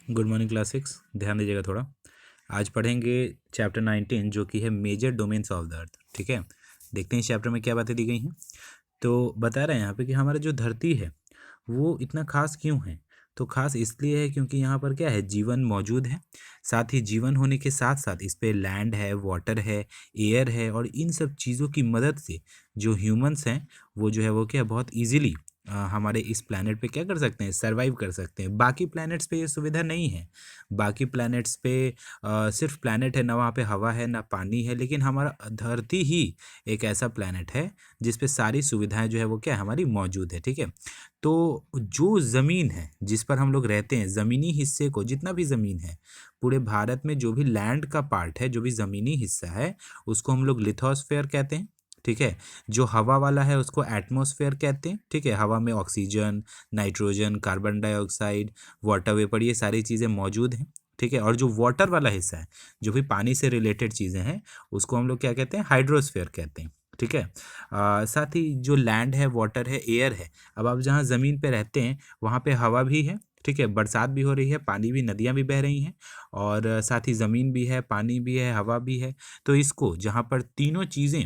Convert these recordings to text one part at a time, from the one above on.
Good morning class 6। ध्यान दीजिएगा थोड़ा। आज पढ़ेंगे चैप्टर 19 जो कि है major domains of the earth. ठीक है, देखते हैं इस चैप्टर में क्या बातें दी गई हैं। तो बता रहे हैं यहाँ पे कि हमारा जो धरती है वो इतना खास क्यों है। तो खास इसलिए है क्योंकि यहाँ पर क्या है, जीवन मौजूद है। साथ ही जीवन होने के साथ साथ इस पे लैंड है, वाटर है, एयर है, और इन सब चीज़ों की मदद से जो ह्यूमंस हैं वो जो है वो क्या बहुत इजीली हमारे इस प्लैनेट पे क्या कर सकते हैं, सरवाइव कर सकते हैं। बाकी प्लैनेट्स पे ये सुविधा नहीं है। बाकी प्लैनेट्स पे सिर्फ प्लैनेट है, ना वहाँ पे हवा है ना पानी है, लेकिन हमारा धरती ही एक ऐसा प्लैनेट है जिस पे सारी सुविधाएं जो है वो क्या है, हमारी मौजूद है। ठीक है, तो जो ज़मीन है जिस पर हम लोग रहते हैं, ज़मीनी हिस्से को, जितना भी ज़मीन है पूरे भारत में, जो भी लैंड का पार्ट है, जो भी ज़मीनी हिस्सा है, उसको हम लोग लिथोस्फेयर कहते हैं। ठीक है, जो हवा वाला है उसको एटमॉस्फेयर कहते हैं। ठीक है, हवा में oxygen, nitrogen, carbon dioxide, water vapour, ये सारी चीज़ें मौजूद हैं। ठीक है, और जो वाटर वाला हिस्सा है, जो भी पानी से रिलेटेड चीज़ें हैं, उसको हम लोग क्या कहते हैं, हाइड्रोस्फेयर कहते हैं। ठीक है, साथ ही जो लैंड है, वाटर है, एयर है। अब आप जहाँ ज़मीन पे रहते हैं वहाँ पे हवा भी है। ठीक है, बरसात भी हो रही है, पानी भी, नदियाँ भी बह रही हैं, और साथ ही ज़मीन भी है, पानी भी है, हवा भी है। तो इसको, जहाँ पर तीनों चीज़ें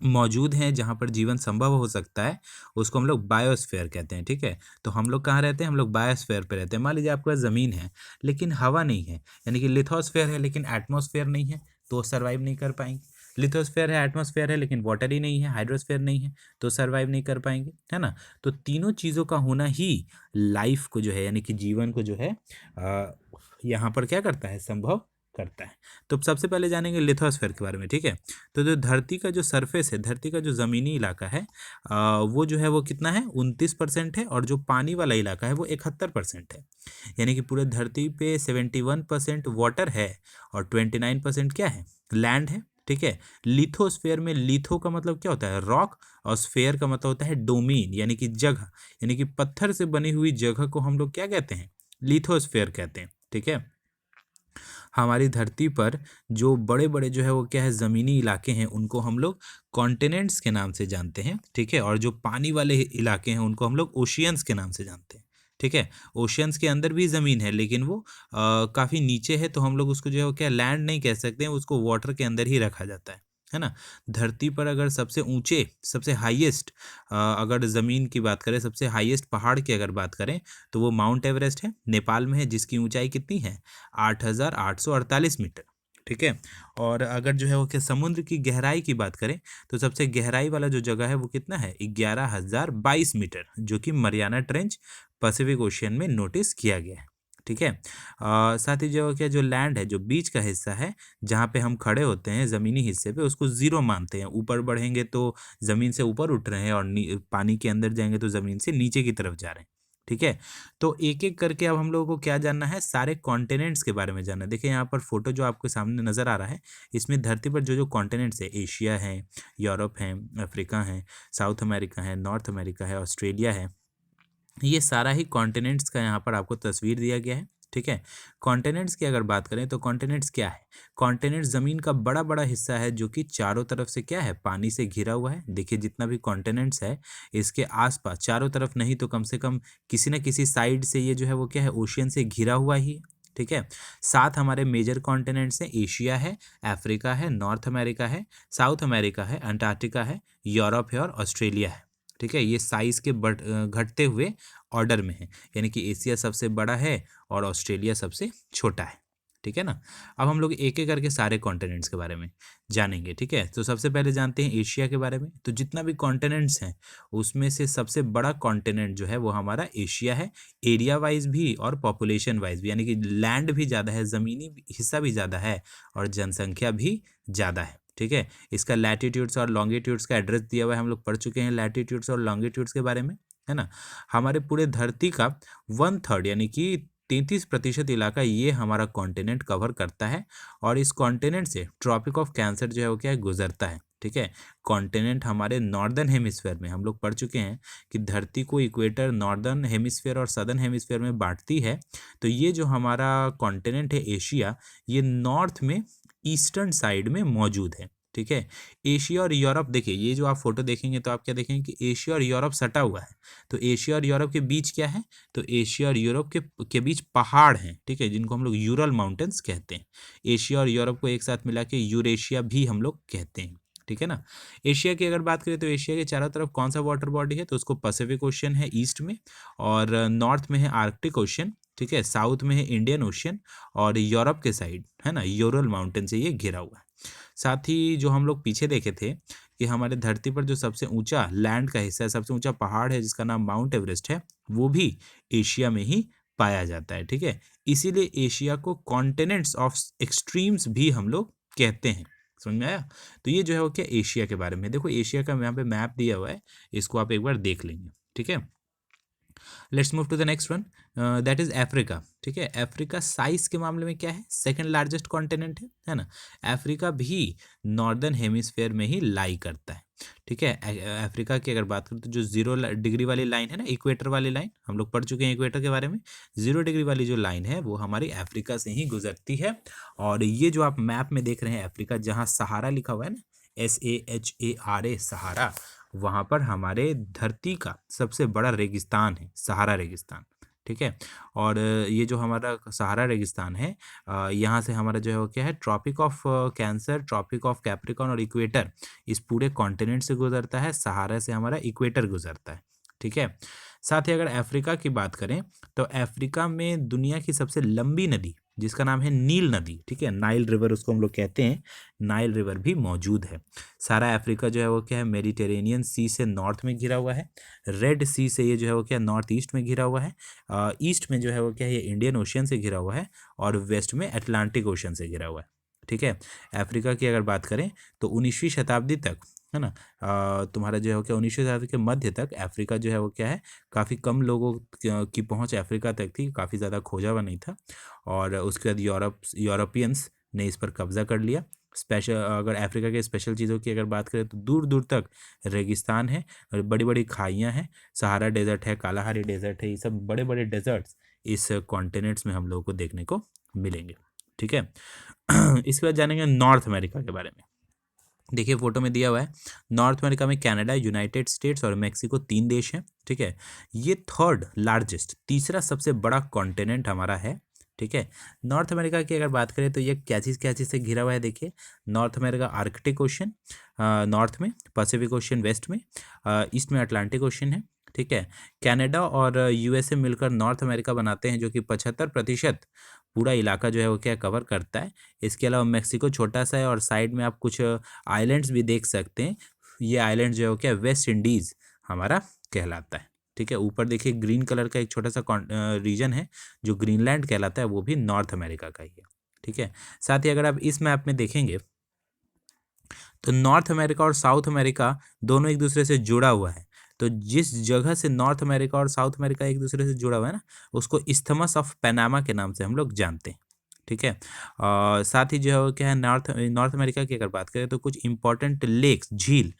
मौजूद हैं, जहाँ पर जीवन संभव हो सकता है, उसको हम लोग बायोस्फीयर कहते हैं। ठीक है, तो हम लोग कहाँ रहते हैं, हम लोग बायोस्फीयर पे रहते हैं। मान लीजिए आपके पास ज़मीन है लेकिन हवा नहीं है, यानी कि लिथोस्फीयर है लेकिन एटमॉस्फेयर नहीं है, तो सर्वाइव नहीं कर पाएंगे। लिथोस्फीयर है, एटमॉस्फेयर है, लेकिन वाटर ही नहीं है, हाइड्रोस्फीयर नहीं है, तो सर्वाइव नहीं कर पाएंगे, है ना। तो तीनों चीज़ों का होना ही लाइफ को जो है, यानी कि जीवन को जो है यहाँ पर क्या करता है, संभव करता है। तो सबसे पहले जानेंगे लिथोस्फीयर के बारे में। ठीक है, तो जो धरती का जो सरफेस है, धरती का जो ज़मीनी इलाका है, वो जो है वो कितना है, 29% है, और जो पानी वाला इलाका है वो 71% है। यानी कि पूरे धरती पे 71% वाटर है और 29% क्या है, लैंड है। ठीक है, लिथोस्फेयर में लिथो का मतलब क्या होता है, रॉक, और स्फेयर का मतलब होता है डोमेन, यानी कि जगह, यानी कि पत्थर से बनी हुई जगह को हम लोग क्या कहते हैं, लिथोस्फेयर कहते हैं। ठीक है, हमारी धरती पर जो बड़े बड़े जो है वो क्या है, ज़मीनी इलाके हैं, उनको हम लोग कॉन्टिनेंट्स के नाम से जानते हैं। ठीक है, और जो पानी वाले इलाके हैं उनको हम लोग ओशियंस के नाम से जानते हैं। ठीक है, ओशियंस के अंदर भी ज़मीन है लेकिन वो काफ़ी नीचे है, तो हम लोग उसको जो है वो क्या, लैंड नहीं कह सकते हैं, उसको वाटर के अंदर ही रखा जाता है ना। धरती पर अगर सबसे ऊंचे, सबसे हाईएस्ट, अगर ज़मीन की बात करें, सबसे हाईएस्ट पहाड़ की अगर बात करें, तो वो माउंट एवरेस्ट है, नेपाल में है, जिसकी ऊंचाई कितनी है, 8,848 मीटर। ठीक है, और अगर जो है वो कि समुद्र की गहराई की बात करें, तो सबसे गहराई वाला जो जगह है वो कितना है, 11,022 मीटर, जो कि मरियाना ट्रेंच पैसिफिक ओशियन में नोटिस किया गया है। ठीक है, साथ ही जो क्या, जो लैंड है, जो बीच का हिस्सा है, जहाँ पे हम खड़े होते हैं ज़मीनी हिस्से पे, उसको ज़ीरो मानते हैं। ऊपर बढ़ेंगे तो ज़मीन से ऊपर उठ रहे हैं, और पानी के अंदर जाएंगे तो ज़मीन से नीचे की तरफ जा रहे हैं। ठीक है, तो एक एक करके अब हम लोगों को क्या जानना है, सारे कॉन्टिनेंट्स के बारे में जानना है। देखिए यहाँ पर फोटो जो आपके सामने नज़र आ रहा है, इसमें धरती पर जो जो कॉन्टिनेंट्स है, एशिया है, यूरोप है, अफ्रीका है, साउथ अमेरिका है, नॉर्थ अमेरिका है, ऑस्ट्रेलिया है, ये सारा ही कॉन्टिनेंट्स का यहाँ पर आपको तस्वीर दिया गया है। ठीक है, कॉन्टिनेंट्स की अगर बात करें तो कॉन्टिनेंट्स क्या है, कॉन्टिनेंट्स ज़मीन का बड़ा बड़ा हिस्सा है जो कि चारों तरफ से क्या है, पानी से घिरा हुआ है। देखिए जितना भी कॉन्टिनेंट्स है, इसके आसपास चारों तरफ नहीं तो कम से कम किसी न किसी साइड से ये जो है वो क्या है, ओशियन से घिरा हुआ ही है। ठीक है, सात हमारे मेजर कॉन्टिनेंट्स हैं, एशिया है, अफ्रीका है, नॉर्थ अमेरिका है, साउथ अमेरिका है, अंटार्कटिका है, यूरोप है, और ऑस्ट्रेलिया है। ठीक है, ये साइज़ के घटते हुए ऑर्डर में है, यानी कि एशिया सबसे बड़ा है और ऑस्ट्रेलिया सबसे छोटा है। ठीक है ना। अब हम लोग एक एक करके सारे कॉन्टिनेंट्स के बारे में जानेंगे। ठीक है, तो सबसे पहले जानते हैं एशिया के बारे में। तो जितना भी कॉन्टिनेंट्स हैं उसमें से सबसे बड़ा कॉन्टिनेंट जो है वो हमारा एशिया है, एरिया वाइज भी और पॉपुलेशन वाइज भी, यानी कि लैंड भी ज़्यादा है, ज़मीनी हिस्सा भी ज़्यादा है, और जनसंख्या भी ज़्यादा है। ठीक है, इसका लैटिट्यूड्स और लॉन्गिट्यूड्स का एड्रेस दिया हुआ है, हम लोग पढ़ चुके हैं लैटिट्यूड्स और लॉन्गिट्यूड्स के बारे में, है ना। हमारे पूरे धरती का 1/3 यानी कि 33% इलाका ये हमारा कॉन्टिनेंट कवर करता है, और इस कॉन्टिनेंट से ट्रॉपिक ऑफ कैंसर जो है वो क्या है, गुजरता है। ठीक है, कॉन्टिनेंट हमारे नॉर्दर्न हेमिस्फेयर में, हम लोग पढ़ चुके हैं कि धरती को इक्वेटर नॉर्दर्न हेमिस्फेयर और सदर्न हेमिस्फेयर में बांटती है। तो ये जो हमारा कॉन्टिनेंट है एशिया, ये नॉर्थ में ईस्टर्न साइड में मौजूद है। ठीक है। एशिया और यूरोप, देखिए ये जो आप फोटो देखेंगे तो आप क्या देखेंगे कि एशिया और यूरोप सटा हुआ है। तो एशिया और यूरोप के बीच क्या है, तो एशिया और यूरोप के बीच पहाड़ हैं, ठीक है, जिनको हम लोग यूरल माउंटेन्स कहते हैं। एशिया और यूरोप को एक साथ मिला के यूरेशिया भी हम लोग कहते हैं, ठीक है ना। एशिया की अगर बात करें तो एशिया के चारों तरफ कौन सा वाटर बॉडी है, तो उसको पैसिफिक ओशियन है ईस्ट में, और नॉर्थ में है आर्कटिक ओशियन, ठीक है, साउथ में है इंडियन ओशियन, और यूरोप के साइड है ना यूरल माउंटेन से ये घिरा हुआ है। साथ ही जो हम लोग पीछे देखे थे कि हमारे धरती पर जो सबसे ऊंचा लैंड का हिस्सा है, सबसे ऊंचा पहाड़ है जिसका नाम माउंट एवरेस्ट है, वो भी एशिया में ही पाया जाता है, ठीक है। इसीलिए एशिया को कॉन्टिनेंट्स ऑफ एक्सट्रीम्स भी हम लोग कहते हैं। समझ में आया। तो ये जो है वो क्या एशिया के बारे में, देखो एशिया का यहाँ पे मैप दिया हुआ है, इसको आप एक बार देख लेंगे, ठीक है। Let's move to the next one, that is Africa, ठीक है। अफ्रीका साइज के मामले में क्या है, सेकंड लार्जेस्ट कॉन्टिनेंट है ना। अफ्रीका भी नॉर्दर्न हेमिस्फेयर में ही लाई करता है, ठीक है। अफ्रीका की अगर बात करें तो जो 0 डिग्री वाली लाइन है ना, इक्वेटर वाली लाइन, हम लोग पढ़ चुके हैं इक्वेटर के बारे में। 0 डिग्री वाली जो लाइन है वो हमारी अफ्रीका से ही गुजरती है। और ये जो आप मैप में देख रहे हैं अफ्रीका, जहाँ सहारा लिखा हुआ है ना, SAHARA सहारा, वहाँ पर हमारे धरती का सबसे बड़ा रेगिस्तान है, सहारा रेगिस्तान, ठीक है। और ये जो हमारा सहारा रेगिस्तान है, यहाँ से हमारा जो है वो क्या है, tropic of cancer, tropic of Capricorn और इक्वेटर, इस पूरे कॉन्टिनेंट से गुजरता है। सहारा से हमारा इक्वेटर गुजरता है, ठीक है। साथ ही अगर अफ्रीका की बात करें तो अफ्रीका में दुनिया की सबसे लंबी नदी जिसका नाम है नील नदी, ठीक है, नाइल रिवर उसको हम लोग कहते हैं, नाइल रिवर भी मौजूद है। सारा अफ्रीका जो है वो क्या है, मेडिटेरेनियन सी से नॉर्थ में घिरा हुआ है, रेड सी से ये जो है वो क्या नॉर्थ ईस्ट में घिरा हुआ है, ईस्ट में जो है वो क्या है ये इंडियन ओशियन से घिरा हुआ है, और वेस्ट में अटलांटिक ओशियन से घिरा हुआ है, ठीक है। अफ्रीका की अगर बात करें तो 19वीं शताब्दी तक है ना, तुम्हारा जो है वो क्या 19वीं शताब्दी के मध्य तक अफ्रीका जो है वो क्या है, काफ़ी कम लोगों की पहुंच अफ्रीका तक थी, काफ़ी ज़्यादा खोजा हुआ नहीं था। और उसके बाद यूरोपियंस ने इस पर कब्जा कर लिया। स्पेशल अगर अफ्रीका के स्पेशल चीज़ों की अगर बात करें तो दूर दूर तक रेगिस्तान है, बड़ी बड़ी खाइयाँ हैं, सहारा डेजर्ट है, कालाहारी डेजर्ट है, ये सब बड़े बड़े डेजर्ट्स इस कॉन्टिनेंट्स में हम लोगों को देखने को मिलेंगे, ठीक है। इसके बाद जानेंगे नॉर्थ अमेरिका के बारे में। देखिए फोटो में दिया हुआ है, नॉर्थ अमेरिका में कनाडा, यूनाइटेड स्टेट्स और मेक्सिको 3 देश हैं, ठीक है। ये थर्ड लार्जेस्ट, तीसरा सबसे बड़ा कॉन्टिनेंट हमारा है, ठीक है। नॉर्थ अमेरिका की अगर बात करें तो ये क्या चीज़ से घिरा हुआ है, देखिए north America Arctic ocean north में, पैसिफिक ओशन वेस्ट में, ईस्ट में अटलांटिक ओशन है, ठीक है। कनाडा और USA मिलकर नॉर्थ अमेरिका बनाते हैं, जो कि 75% पूरा इलाका जो है वो क्या कवर करता है। इसके अलावा मेक्सिको छोटा सा है, और साइड में आप कुछ आइलैंड्स भी देख सकते हैं। ये आइलैंड जो है वो क्या वेस्ट इंडीज़ हमारा कहलाता है, ठीक है। ऊपर देखिए ग्रीन कलर का एक छोटा सा रीजन है जो ग्रीनलैंड कहलाता है, वो भी नॉर्थ अमेरिका का ही है, ठीक है। साथ ही अगर आप इस मैप में देखेंगे तो नॉर्थ अमेरिका और साउथ अमेरिका दोनों एक दूसरे से जुड़ा हुआ है। तो जिस जगह से नॉर्थ अमेरिका और साउथ अमेरिका एक दूसरे से जुड़ा हुआ है ना, उसको इस्थमस ऑफ पनामा के नाम से हम लोग जानते हैं, ठीक है। और साथ ही जो है वो क्या है, नॉर्थ नॉर्थ अमेरिका की अगर बात करें तो कुछ इंपॉर्टेंट लेक्स, झील,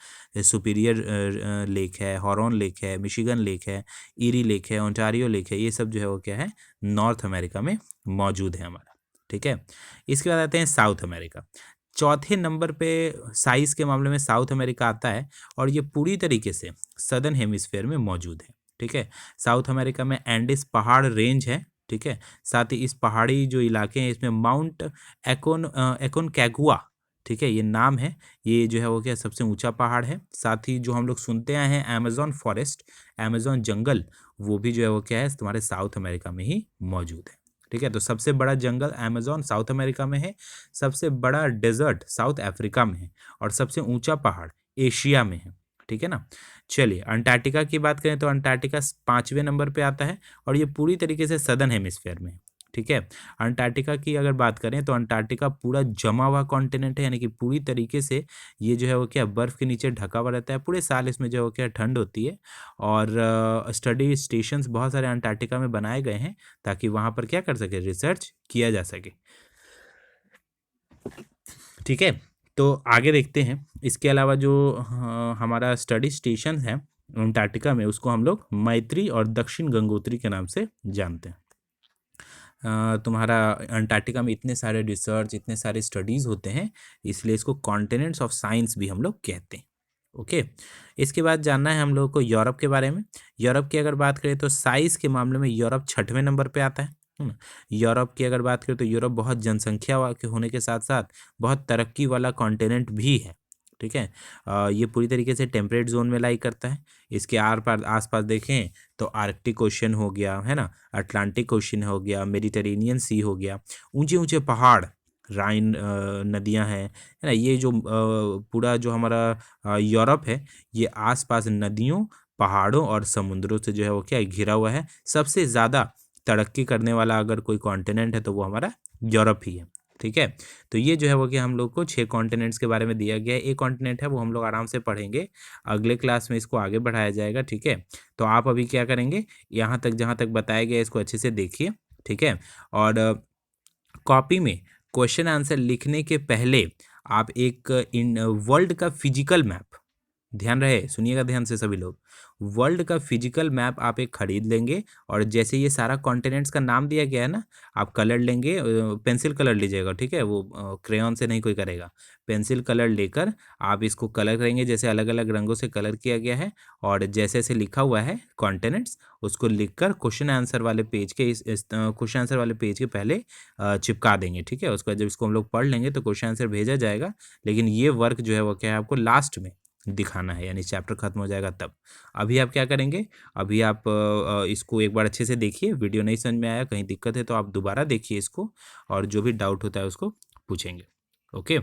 सुपीरियर लेक है, हॉरन लेक है, मिशिगन लेक है, ईरी लेक है, ओंटारियो लेक है, ये सब जो है वो क्या है नॉर्थ अमेरिका में मौजूद है हमारा, ठीक है। इसके बाद आते हैं साउथ अमेरिका। चौथे नंबर पे साइज के मामले में साउथ अमेरिका आता है, और ये पूरी तरीके से सदर्न हेमिस्फेयर में मौजूद है, ठीक है। साउथ अमेरिका में एंडिस पहाड़ रेंज है, ठीक है। साथ ही इस पहाड़ी जो इलाके हैं इसमें माउंट एकोनकागुआ, ठीक है, ये नाम है, ये जो है वो क्या सबसे ऊंचा पहाड़ है। साथ ही जो हम लोग सुनते आए हैं अमेजोन फॉरेस्ट, अमेजोन जंगल, वो भी जो है वो क्या है तुम्हारे साउथ अमेरिका में ही मौजूद है, ठीक है। तो सबसे बड़ा जंगल अमेजोन साउथ अमेरिका में है, सबसे बड़ा डेजर्ट साउथ अफ्रीका में है, और सबसे ऊंचा पहाड़ एशिया में है, ठीक है ना। चलिए अंटार्कटिका की बात करें तो अंटार्कटिका 5वें नंबर पे आता है, और ये पूरी तरीके से सदर्न हेमिस्फेयर में है, ठीक है। अंटार्कटिका की अगर बात करें तो अंटार्कटिका पूरा जमा हुआ कॉन्टिनेंट है, यानी कि पूरी तरीके से ये जो है वो क्या बर्फ़ के नीचे ढका हुआ रहता है, पूरे साल इसमें जो है वो क्या ठंड होती है। और स्टडी स्टेशंस बहुत सारे अंटार्कटिका में बनाए गए हैं ताकि वहाँ पर क्या कर सके, रिसर्च किया जा सके, ठीक है। तो आगे देखते हैं, इसके अलावा जो हमारा स्टडी स्टेशन है अंटार्कटिका में, उसको हम लोग मैत्री और दक्षिण गंगोत्री के नाम से जानते हैं। तुम्हारा अंटार्कटिका में इतने सारे रिसर्च, इतने सारे स्टडीज़ होते हैं, इसलिए इसको कॉन्टिनेंट्स ऑफ साइंस भी हम लोग कहते हैं। ओके, इसके बाद जानना है हम लोगों को यूरोप के बारे में। यूरोप की अगर बात करें तो साइज़ के मामले में यूरोप 6वें नंबर पे आता है ना। यूरोप की अगर बात करें तो यूरोप बहुत जनसंख्या के होने के साथ साथ बहुत तरक्की वाला कॉन्टिनेंट भी है, ठीक है। ये पूरी तरीके से टेम्परेट जोन में लाई करता है। इसके आर पार आसपास देखें तो आर्कटिक ओशन हो गया है ना, अटलांटिक ओशन हो गया, मेडिटेरेनियन सी हो गया, ऊंचे ऊंचे पहाड़, राइन नदियां हैं, है ना। ये जो पूरा जो हमारा यूरोप है, ये आसपास नदियों, पहाड़ों और समुद्रों से जो है वो क्या है, घिरा हुआ है। सबसे ज़्यादा तरक्की करने वाला अगर कोई कॉन्टिनेंट है तो वो हमारा यूरोप ही है, ठीक है। तो ये जो है वो कि हम लोग को 6 कॉन्टिनेंट्स के बारे में दिया गया है। एक कॉन्टिनेंट है वो हम लोग आराम से पढ़ेंगे, अगले क्लास में इसको आगे बढ़ाया जाएगा, ठीक है। तो आप अभी क्या करेंगे, यहाँ तक जहाँ तक बताया गया इसको अच्छे से देखिए, ठीक है। और कॉपी में क्वेश्चन आंसर लिखने के पहले आप एक इन वर्ल्ड का फिजिकल मैप, ध्यान रहे, सुनिएगा ध्यान से सभी लोग, वर्ल्ड का फिजिकल मैप आप एक खरीद लेंगे। और जैसे ये सारा कॉन्टिनेंट्स का नाम दिया गया है ना, आप कलर लेंगे, पेंसिल कलर लीजिएगा, ठीक है, वो क्रेयॉन से नहीं कोई करेगा, पेंसिल कलर लेकर आप इसको कलर करेंगे, जैसे अलग अलग रंगों से कलर किया गया है। और जैसे जैसे लिखा हुआ है कॉन्टिनेंट्स, उसको लिखकर क्वेश्चन आंसर वाले पेज के इस क्वेश्चन आंसर वाले पेज के पहले चिपका देंगे, ठीक है। उसका जब इसको हम लोग पढ़ लेंगे तो क्वेश्चन आंसर भेजा जाएगा, लेकिन ये वर्क जो है वो क्या है, आपको लास्ट में दिखाना है, यानी चैप्टर खत्म हो जाएगा तब। अभी आप क्या करेंगे, अभी आप इसको एक बार अच्छे से देखिए, वीडियो नहीं समझ में आया, कहीं दिक्कत है तो आप दोबारा देखिए इसको, और जो भी डाउट होता है उसको पूछेंगे। ओके।